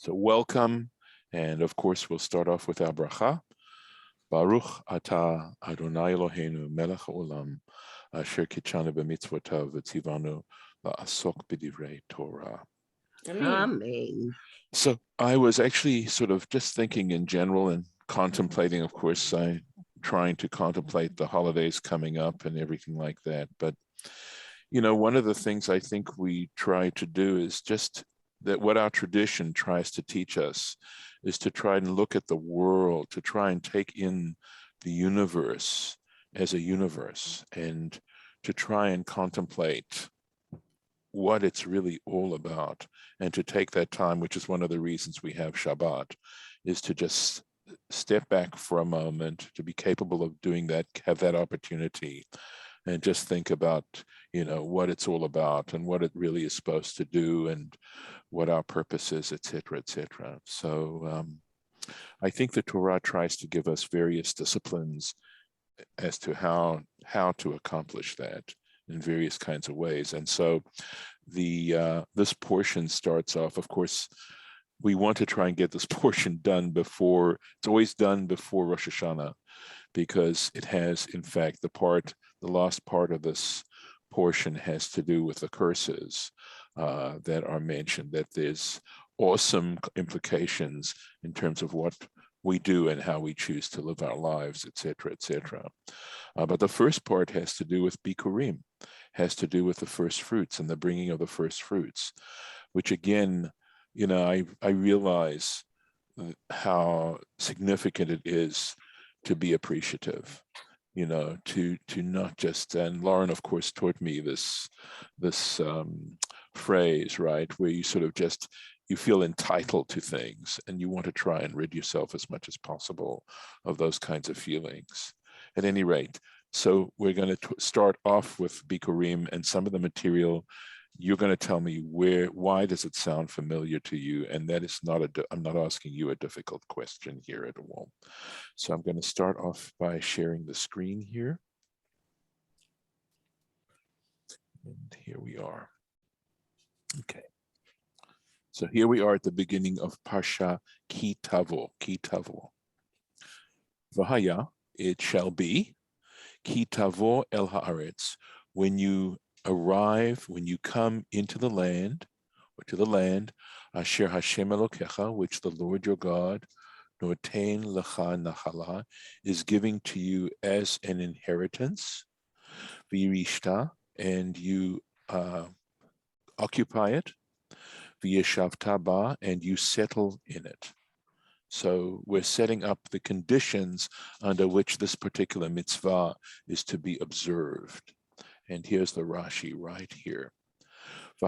So welcome, and of course we'll start off with our bracha. Baruch atah Adonai Eloheinu melech haolam asher kitshanu b'mitzvotav v'tzivanu la'asok b'divrei Torah. Amen. So I was actually sort of just thinking in general and contemplating, of course, I'm trying to contemplate the holidays coming up and everything like that. But, you know, one of the things I think we try to do is just that what our tradition tries to teach us is to try and look at the world, to try and take in the universe as a universe and to try and contemplate what it's really all about, and to take that time, which is one of the reasons we have Shabbat, is to just step back for a moment, to be capable of doing that, have that opportunity, and just think about, you know, what it's all about and what it really is supposed to do and what our purpose is, etc., etc. So I think the Torah tries to give us various disciplines as to how to accomplish that in various kinds of ways. And so this portion starts off, of course, we want to try and get this portion done before, it's always done before Rosh Hashanah, because it has, in fact, the last part of this portion has to do with the curses that are mentioned, that there's awesome implications in terms of what we do and how we choose to live our lives, etc., etc. But the first part has to do with BIkkurim, has to do with the first fruits and the bringing of the first fruits, which again, you know, I realize how significant it is to be appreciative, you know, to not just, and Lauren, of course, taught me this phrase, right, where you sort of just, you feel entitled to things and you want to try and rid yourself as much as possible of those kinds of feelings. At any rate, so we're going to start off with BIkkurim, and some of the material you're going to tell me why does it sound familiar to you? And that is not I'm not asking you a difficult question here at all. So I'm going to start off by sharing the screen here. And here we are. Okay. So here we are at the beginning of Parsha Ki Tavo. V'haya, it shall be, Ki Tavo el haaretz, when you arrive, when you come into the land, or to the land, Asher Hashem Elokecha, which the Lord your God, Notein Lecha Nachala, is giving to you as an inheritance, V'yirishta, and you occupy it, V'yeshavta ba, and you settle in it. So we're setting up the conditions under which this particular mitzvah is to be observed. And here's the Rashi right here. So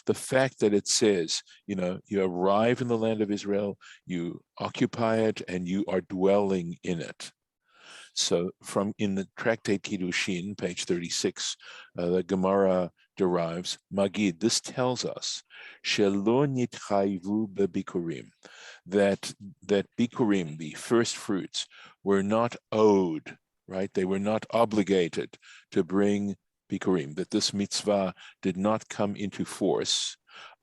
the fact that it says, you know, you arrive in the land of Israel, you occupy it, and you are dwelling in it. So from in the tractate Kiddushin, page 36, the Gemara derives, Magid, this tells us, Shelo nitchayvu beBikurim, that Bikurim, the first fruits, were not owed, right? They were not obligated to bring Bikurim, that this mitzvah did not come into force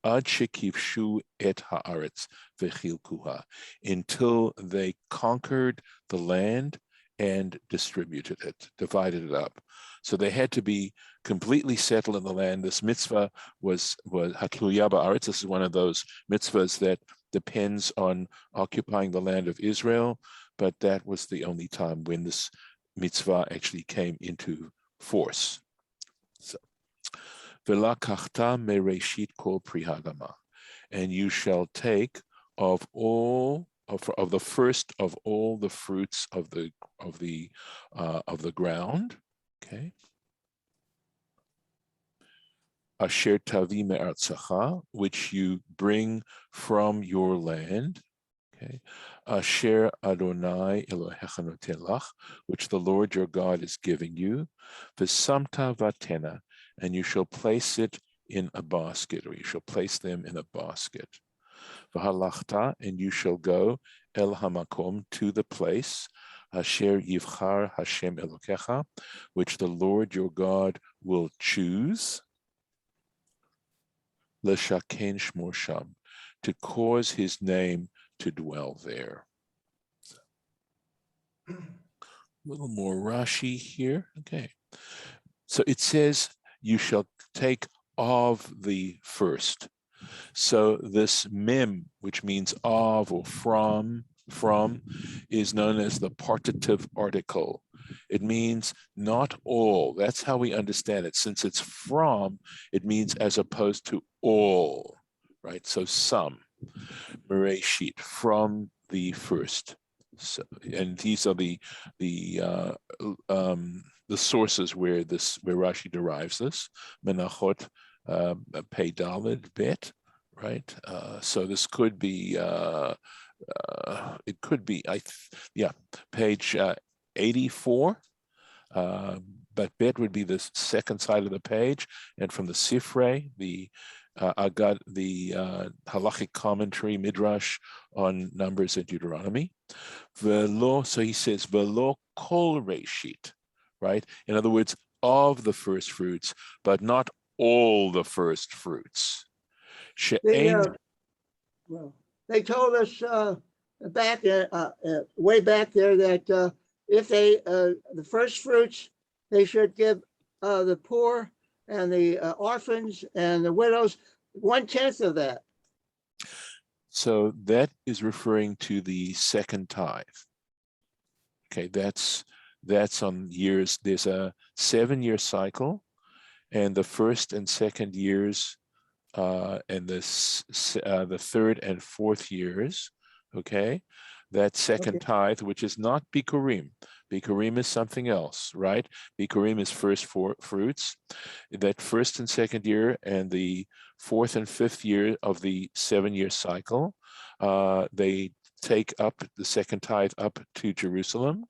ad shekivshu et haaretz vechilkuha, until they conquered the land and distributed it, divided it up. So they had to be completely settled in the land. This mitzvah was hatluya ba'aretz. This is one of those mitzvahs that depends on occupying the land of Israel, but that was the only time when this mitzvah actually came into force. So, V'lakachta mereshit kol pri hagama, and you shall take of the first of all the fruits of the ground, okay. Asher tavi me'artzacha, which you bring from your land, okay. Asher Adonai Elohecha noten lach, which the Lord your God is giving you. V'samta vatena, and you shall place it in a basket, or you shall place them in a basket. V'halachta, and you shall go el hamakom, to the place, asher yivchar Hashem Elokecha, which the Lord your God will choose. L'shaken shmo sham, to cause his name to dwell there. A little more Rashi here. Okay. So it says, you shall take of the first. So this mem, which means of or from, is known as the partitive article. It means not all. That's how we understand it. Since it's from, it means as opposed to all, right? So some, Bereshit, from the first. So, and these are the sources where Rashi derives this. Menachot Pei Daled Bet, right? So this could be it could be page 84. But Bet would be the second side of the page, and from the Sifrei, the halachic commentary midrash on Numbers and Deuteronomy. Velo, so he says velo kol reshit, right? In other words, of the first fruits, but not all the first fruits. Well, they told us back way back there that if they the first fruits they should give the poor and the orphans and the widows 1/10 of that. So that is referring to the second tithe. Okay, that's on years. There's a 7-year cycle, and the first and second years, and the third and fourth years. Okay, that second tithe, which is not BIkkurim. BIkkurim is something else, right? BIkkurim is first fruits. That first and second year and the fourth and fifth year of the 7-year cycle, they take up the second tithe up to Jerusalem,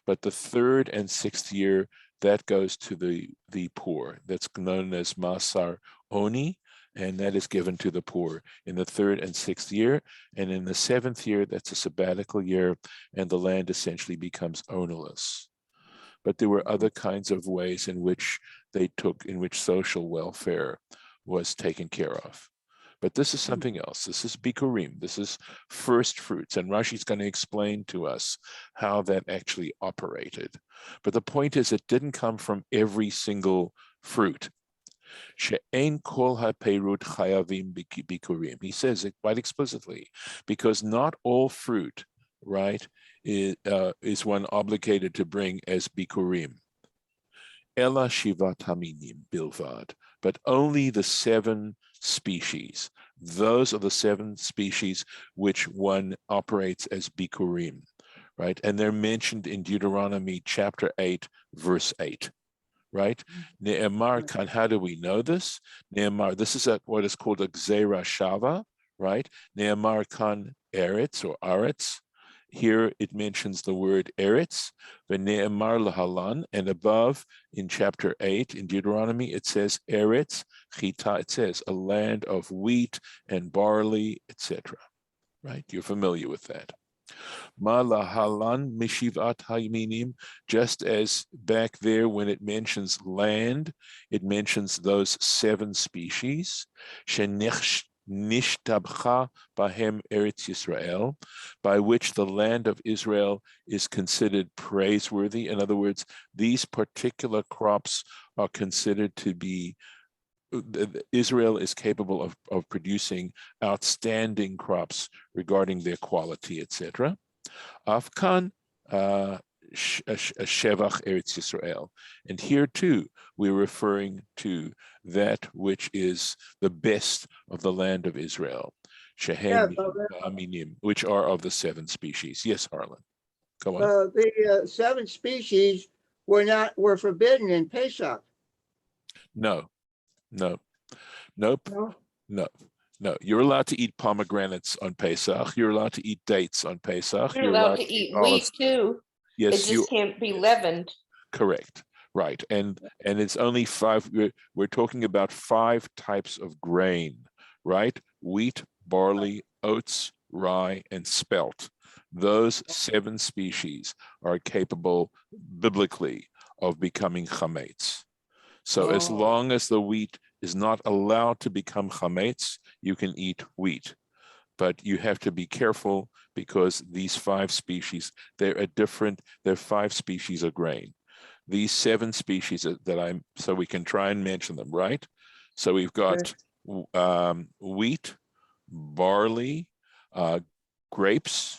but the third and sixth year, that goes to the poor. That's known as Masar Oni, and that is given to the poor in the third and sixth year. And in the seventh year, that's a sabbatical year, and the land essentially becomes ownerless. But there were other kinds of ways in which social welfare was taken care of. But this is something else. This is BIkkurim. This is first fruits. And Rashi's going to explain to us how that actually operated. But the point is, it didn't come from every single fruit. She'ein kol ha'peirut chayavim BIkkurim. He says it quite explicitly, because not all fruit, right, is one obligated to bring as BIkkurim. Ela shivat haminim bilvad, but only the 7 species. Those are the 7 species which one operates as BIkkurim, right? And they're mentioned in Deuteronomy chapter 8, verse 8, right? Ne'emar kan, how do we know this? Ne'emar, this is what is called a gzeira shava, right? Ne'emar kan eretz or aretz. Here it mentions the word eretz, v'ne'emar lahalan, and above in chapter 8 in Deuteronomy, it says eretz chita, it says a land of wheat and barley, etc. Right? You're familiar with that. Ma lahalan mishivat hayminim, just as back there when it mentions land, it mentions those 7 species. Nishtabcha bahem Eretz Yisrael, by which the land of Israel is considered praiseworthy. In other words, these particular crops are considered to be, Israel is capable of producing outstanding crops regarding their quality, etc. Afkan Shevach Eretz Yisrael. And here too, we're referring to that which is the best of the land of Israel, Shehem Aminim, which are of the 7 species. Yes, Harlan, go on. The 7 species were forbidden in Pesach. No. You're allowed to eat pomegranates on Pesach. You're allowed to eat dates on Pesach. You're allowed to eat wheat too. Yes, it just can't be leavened. Correct. Right. And it's only 5. We're talking about 5 types of grain, right? Wheat, barley, oats, rye, and spelt. Those 7 species are capable biblically of becoming chametz. So as long as the wheat is not allowed to become chametz, you can eat wheat. But you have to be careful because these 5 species, they're 5 species of grain. These 7 species so we can try and mention them, right? So we've got wheat, barley, grapes,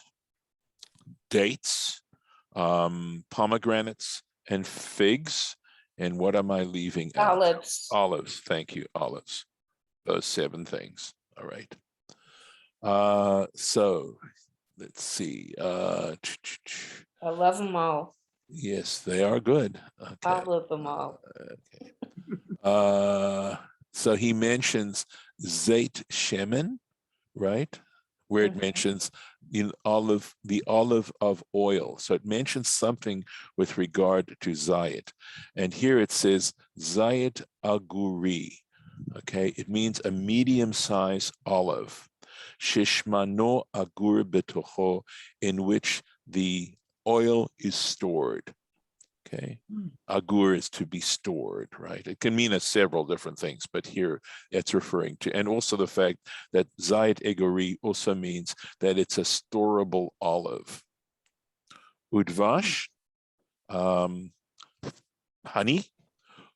dates, pomegranates, and figs. And what am I leaving out? Olives. Olives, thank you, olives. Those 7 things, all right. So let's see. I love them all. Yes, they are good. Okay. I love them all. Okay. So he mentions Zait Shemen, right? Where it mentions the olive of oil. So it mentions something with regard to Zayit. And here it says Zayit Aguri. Okay, it means a medium-sized olive. Shishmano agur betocho, in which the oil is stored. Okay, agur is to be stored, right? It can mean several different things, but here it's referring to, and also the fact that Zayit Egori also means that it's a storable olive. Udvash, honey.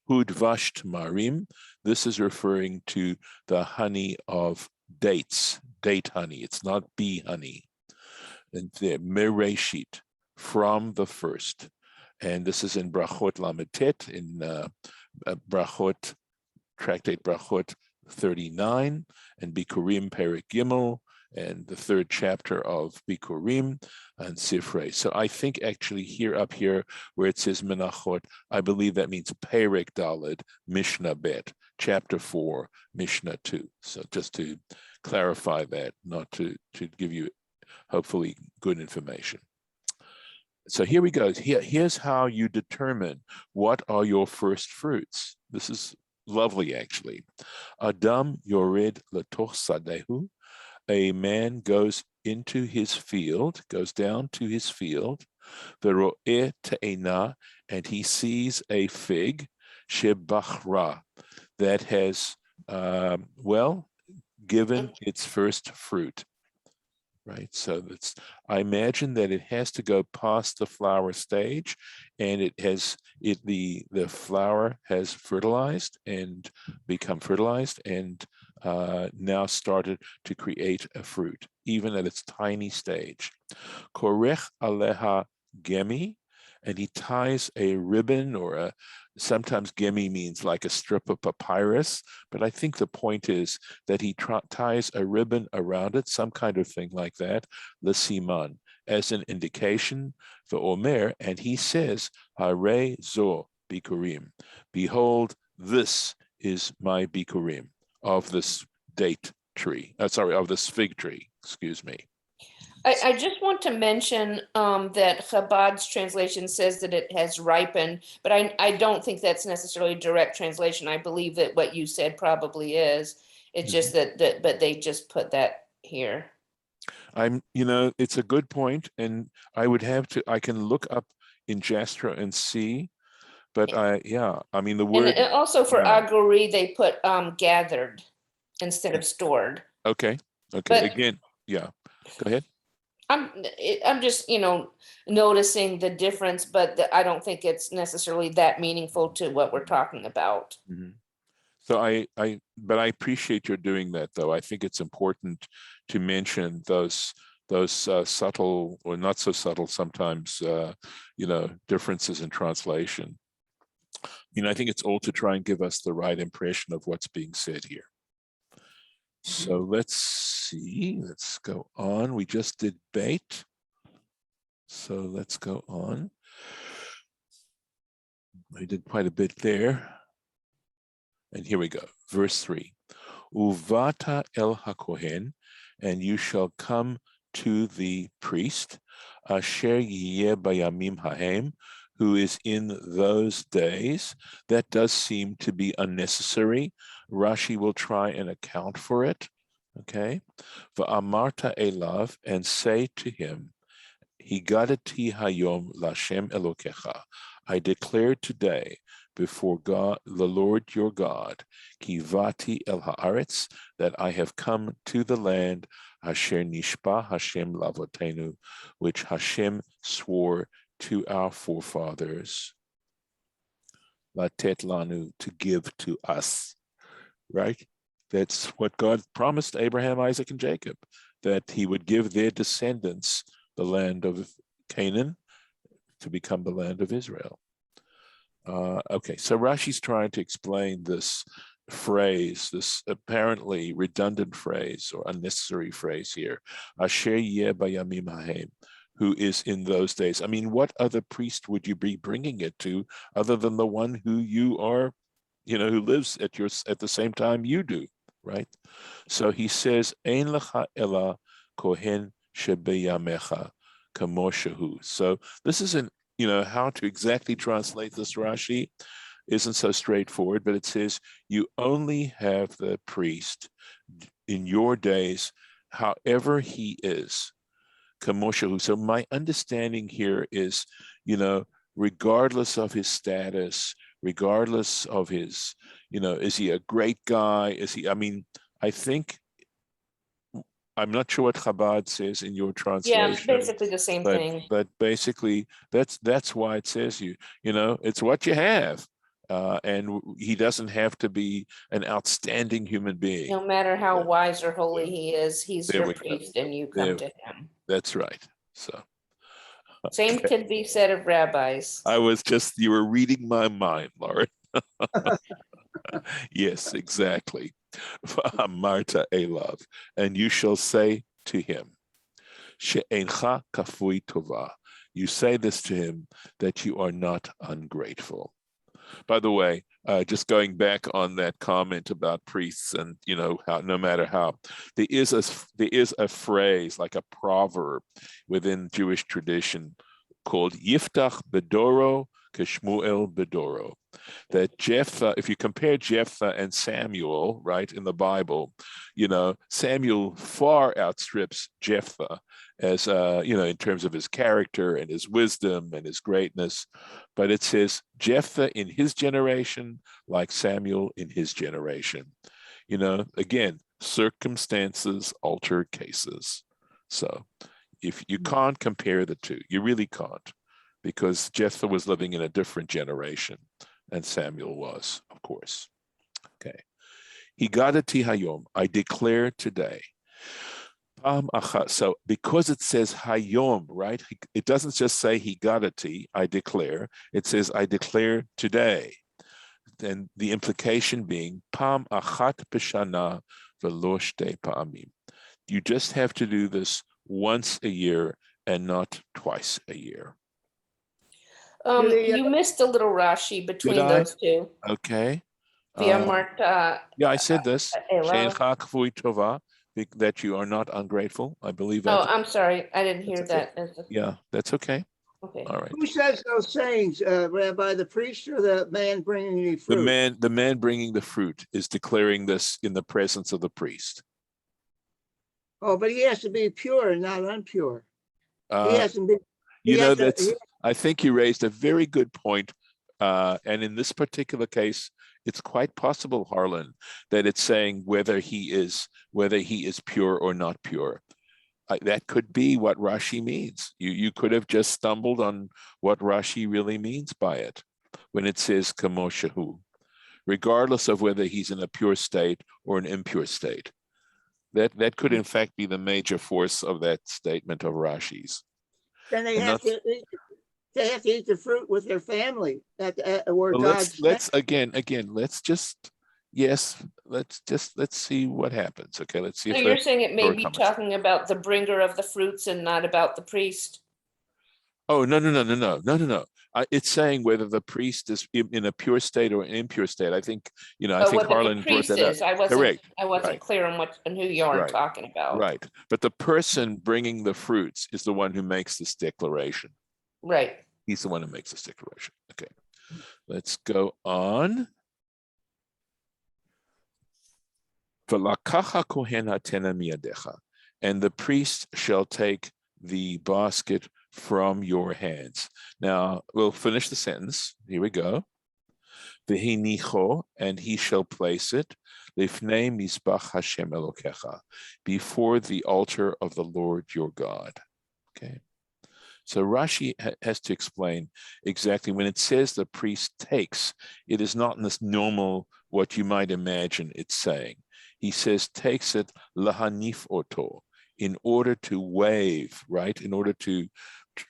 Udvash Tamarim, this is referring to the honey of dates, date honey. It's not bee honey. And the Mereshit, from the first. And this is in Brachot Lametet, in Brachot, Tractate Brachot 39, and BIkkurim Perek Gimel, and the 3rd chapter of BIkkurim and Sifrei. So I think actually up here where it says Menachot, I believe that means Perek Daled, Mishnah Bet, chapter 4, Mishnah 2. So just to clarify that, not to give you hopefully good information. So here we go. Here's how you determine what are your first fruits. This is lovely, actually. Adam yored letoch sadehu. A man goes into his field, goes down to his field, vero'eh te'ena, and he sees a fig, shebachra, that has, given its first fruit. Right, so I imagine that it has to go past the flower stage, and the flower has fertilized and become fertilized, and now started to create a fruit, even at its tiny stage. Korech aleha gemi, and he ties a ribbon, or sometimes gemi means like a strip of papyrus, but I think the point is that he ties a ribbon around it, some kind of thing like that, l'siman, as an indication, v'omer, and he says, Hare zo BIkkurim, behold, this is my BIkkurim, of this date tree, of this fig tree, excuse me. I just want to mention that Chabad's translation says that it has ripened, but I don't think that's necessarily a direct translation. I believe that what you said probably is. It's just that but they just put that here. It's a good point, and I can look up in Jastra and see, but the word. And also for Aguri, they put gathered instead of stored. Okay. But, again, yeah, go ahead. I'm just, noticing the difference, but I don't think it's necessarily that meaningful to what we're talking about. So I appreciate your doing that, though. I think it's important to mention those subtle or not so subtle sometimes, differences in translation. I think it's all to try and give us the right impression of what's being said here. So let's see, let's go on. We just did bait. So let's go on. I did quite a bit there. And here we go, verse 3. Uvata el hakohen, and you shall come to the priest, asher yeh bayamim hahem, who is in those days. That does seem to be unnecessary. Rashi will try and account for it. Okay. Va'amarta elav, and say to him, Higadati hayom lashem elokecha. I declare today before God, the Lord your God, kivati el haaretz, that I have come to the land, Asher nishpa Hashem lavotenu, which Hashem swore to our forefathers, latet lanu, to give to us, right? That's what God promised Abraham, Isaac, and Jacob, that he would give their descendants the land of Canaan to become the land of Israel. Okay, so Rashi's trying to explain this phrase, this apparently redundant phrase or unnecessary phrase here, Asher yeh bayamim hahem, who is in those days. I mean, what other priest would you be bringing it to other than the one who you are, who lives at the same time you do, right? So he says, Ein lecha ela kohen shebeyamecha kamoshehu. So this isn't, how to exactly translate this Rashi isn't so straightforward, but it says you only have the priest in your days, however he is, kamoshehu. So my understanding here is, regardless of his status, regardless of his, is he a great guy? I think, I'm not sure what Chabad says in your translation. Yeah, basically the same thing. But basically, that's why it says it's what you have. And he doesn't have to be an outstanding human being. No matter how wise or holy he is, he's your priest and you come to him. That's right. So. Same could be said of rabbis. You were reading my mind, Lauren. Yes, exactly. Marta Elav, and you shall say to him, She'encha kafui tova. You say this to him, that you are not ungrateful. By the way, just going back on that comment about priests and how no matter how, there is a phrase, like a proverb within Jewish tradition called Yiftach Bedoro Keshmuel Bedoro. That Jephthah, if you compare Jephthah and Samuel, right, in the Bible, Samuel far outstrips Jephthah as, in terms of his character and his wisdom and his greatness. But it says Jephthah in his generation, like Samuel in his generation. Again, circumstances alter cases. So if you can't compare the two, you really can't, because Jephthah was living in a different generation and Samuel was, of course. Okay. Higadati hayom, I declare today. So because it says hayom, right? It doesn't just say higadati, I declare. It says I declare today. And the implication being pam achat b'shana v'lo shtei pa'amim. You just have to do this once a year and not twice a year. You missed a little Rashi between those two. Okay. Via Marta. Yeah, I said this. That you are not ungrateful. I believe that. Oh, I'm sorry. I didn't hear that. Yeah, that's okay. Okay. All right. Who says those sayings, Rabbi, the priest or the man bringing the fruit? The man bringing the fruit is declaring this in the presence of the priest. Oh, but he has to be pure and not impure. He has to be. I think you raised a very good point. And in this particular case, it's quite possible, Harlan, that it's saying whether he is pure or not pure. That could be what Rashi means. You could have just stumbled on what Rashi really means by it when it says kamoshehu, regardless of whether he's in a pure state or an impure state. That could in fact be the major force of that statement of Rashi's. Then they have to eat the fruit with their family. Let's see what happens. Okay, let's see. So you're saying it may be talking about the bringer of the fruits and not about the priest? Oh, no. It's saying whether the priest is in a pure state or an impure state. I think, I think Harlan brought that up. Correct. I wasn't clear on who you are talking about. Right. But the person bringing the fruits is the one who makes this declaration. Right. He's the one who makes this declaration. Okay. Let's go on. And the priest shall take the basket from your hands. Now, we'll finish the sentence. Here we go. V'hinicho, and he shall place it, lifnei mizbach Hashem Elokecha, before the altar of the Lord your God. Okay. So Rashi has to explain exactly when it says the priest takes, it is not in this normal, what you might imagine it's saying. He says takes it lahanif oto, in order to wave, right? In order to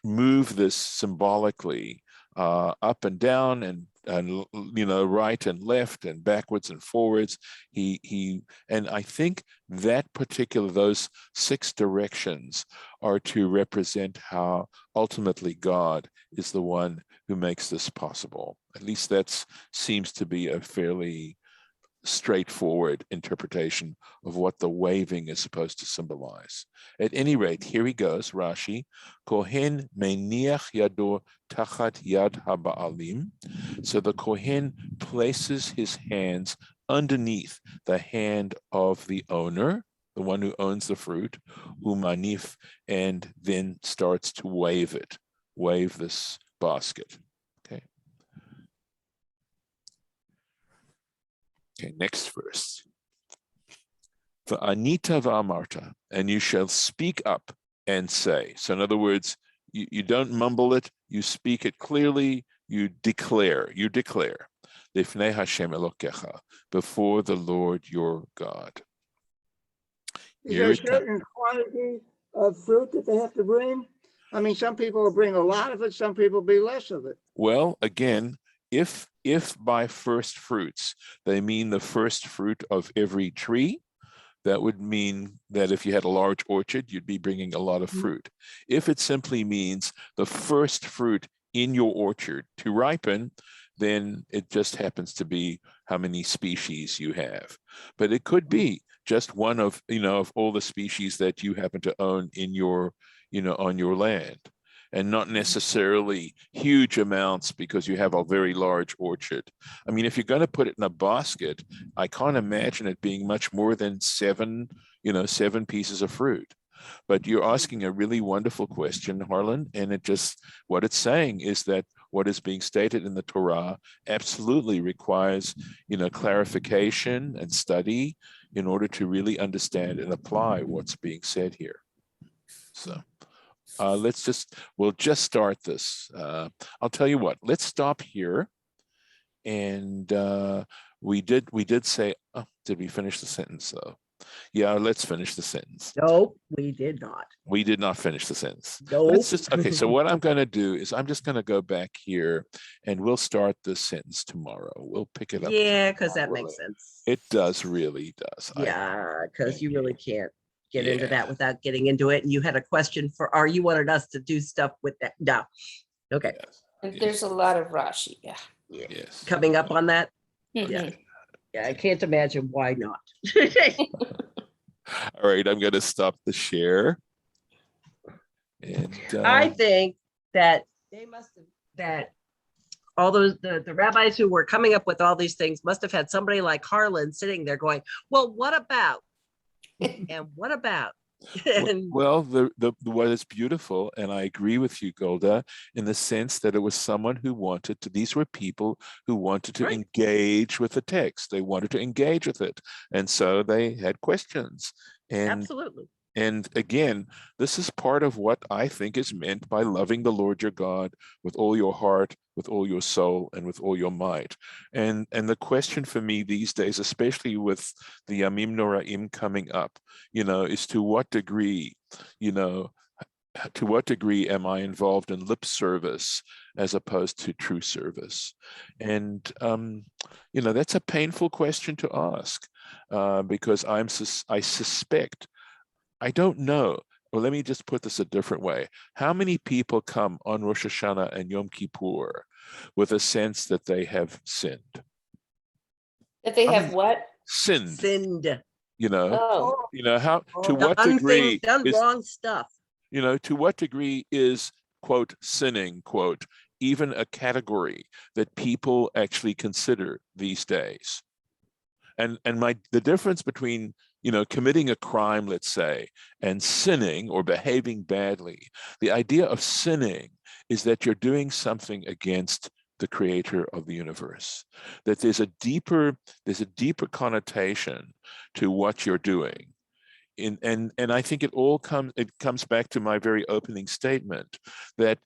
move this symbolically up and down and right and left and backwards and forwards. And I think that those 6 directions are to represent how ultimately God is the one who makes this possible. At least that seems to be a fairly straightforward interpretation of what the waving is supposed to symbolize. At any rate, here he goes, Rashi, Kohen meniach yado tachat yad haba'alim. So the Kohen places his hands underneath the hand of the owner, the one who owns the fruit, umanif, and then starts to wave this basket. Okay, next verse. V'anita v'amarta, and you shall speak up and say. So in other words, you don't mumble it, you speak it clearly, you declare. Lifnei Hashem Elokecha, before the Lord your God. Is there a certain quantity of fruit that they have to bring? I mean, some people will bring a lot of it, some people will be less of it. Well, again, if by first fruits they mean the first fruit of every tree, that would mean that if you had a large orchard, you'd be bringing a lot of fruit. If it simply means the first fruit in your orchard to ripen, then it just happens to be how many species you have. But it could be just one of all the species that you happen to own in your, on your land, and not necessarily huge amounts because you have a very large orchard. I mean, if you're going to put it in a basket, I can't imagine it being much more than 7 pieces of fruit. But you're asking a really wonderful question, Harlan, and what it's saying is that what is being stated in the Torah absolutely requires, clarification and study in order to really understand and apply what's being said here. So we'll just start this. I'll tell you what, let's stop here. And we did say, did we finish the sentence though? Yeah, let's finish the sentence. Nope, we did not. We did not finish the sentence. Nope. Okay, so what I'm going to do is I'm just going to go back here and we'll start this sentence tomorrow. We'll pick it up. Yeah, because that makes sense. It really does. Yeah, because you really can't get into that without getting into it. And you had a question you wanted us to do stuff with that. No. Okay. Yes. And there's a lot of Rashi. Yeah. Yes. Coming up on that. Mhm. Yeah. Yeah, I can't imagine why not. All right, I'm going to stop the share. And I think that they must have, that all those, the rabbis who were coming up with all these things must have had somebody like Harlan sitting there going, well, what about? And what about? And well, what is beautiful, and I agree with you, Golda, in the sense that it was someone who wanted to, these were people who wanted to engage with the text. They wanted to engage with it. And so they had questions. And absolutely. And again, this is part of what I think is meant by loving the Lord your God with all your heart, with all your soul, and with all your might. And the question for me these days, especially with the Yamim Noraim coming up, is to what degree am I involved in lip service as opposed to true service? And, that's a painful question to ask because I suspect, I don't know. Well, let me just put this a different way. How many people come on Rosh Hashanah and Yom Kippur with a sense that they have sinned? That they have what? Sinned. Sinned. How to what degree done wrong stuff. To what degree is, quote, sinning, quote, even a category that people actually consider these days? And the difference between committing a crime, let's say, and sinning or behaving badly, the idea of sinning is that you're doing something against the creator of the universe, that there's a deeper connotation to what you're doing. And I think it comes back to my very opening statement that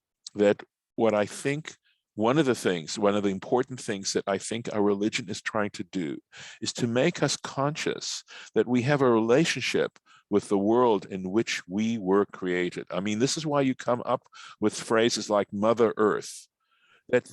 what I think one of the important things that I think our religion is trying to do is to make us conscious that we have a relationship with the world in which we were created. I mean, this is why you come up with phrases like Mother Earth, that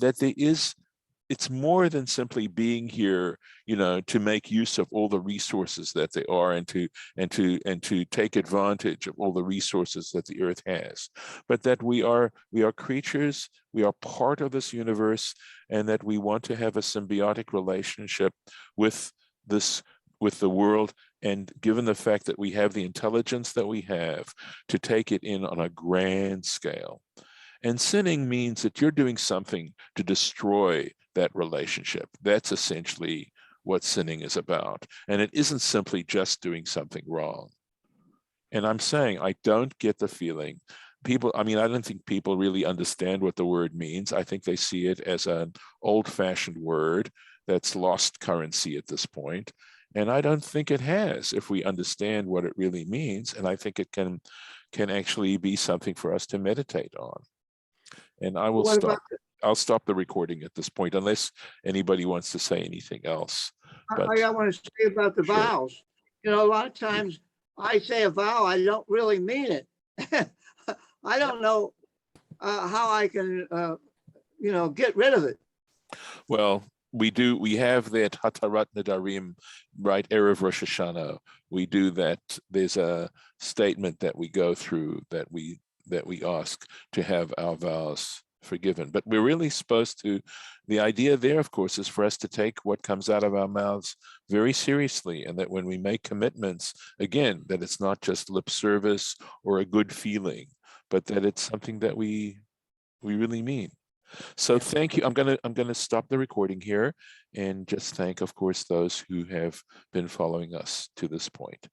it's more than simply being here, to make use of all the resources that they are and to take advantage of all the resources that the earth has, but that we are creatures, we are part of this universe, and that we want to have a symbiotic relationship with the world. And given the fact that we have the intelligence that we have, to take it in on a grand scale. And sinning means that you're doing something to destroy that relationship. That's essentially what sinning is about. And it isn't simply just doing something wrong. And I'm saying, I don't get the feeling I don't think people really understand what the word means. I think they see it as an old-fashioned word that's lost currency at this point. And I don't think it has, if we understand what it really means. And I think it can actually be something for us to meditate on. And I will stop. I'll stop the recording at this point, unless anybody wants to say anything else. But I want to say about the sure. vows. A lot of times I say a vow, I don't really mean it. I don't know how I can, get rid of it. Well, we have that Hatarat Nedarim, right, Erev Rosh Hashanah. We do that. There's a statement that we go through that we ask to have our vows forgiven. But we're really supposed to, the idea there, of course, is for us to take what comes out of our mouths very seriously, and that when we make commitments, again, that it's not just lip service or a good feeling, but that it's something that we really mean. So thank you. I'm gonna stop the recording here and just thank, of course, those who have been following us to this point.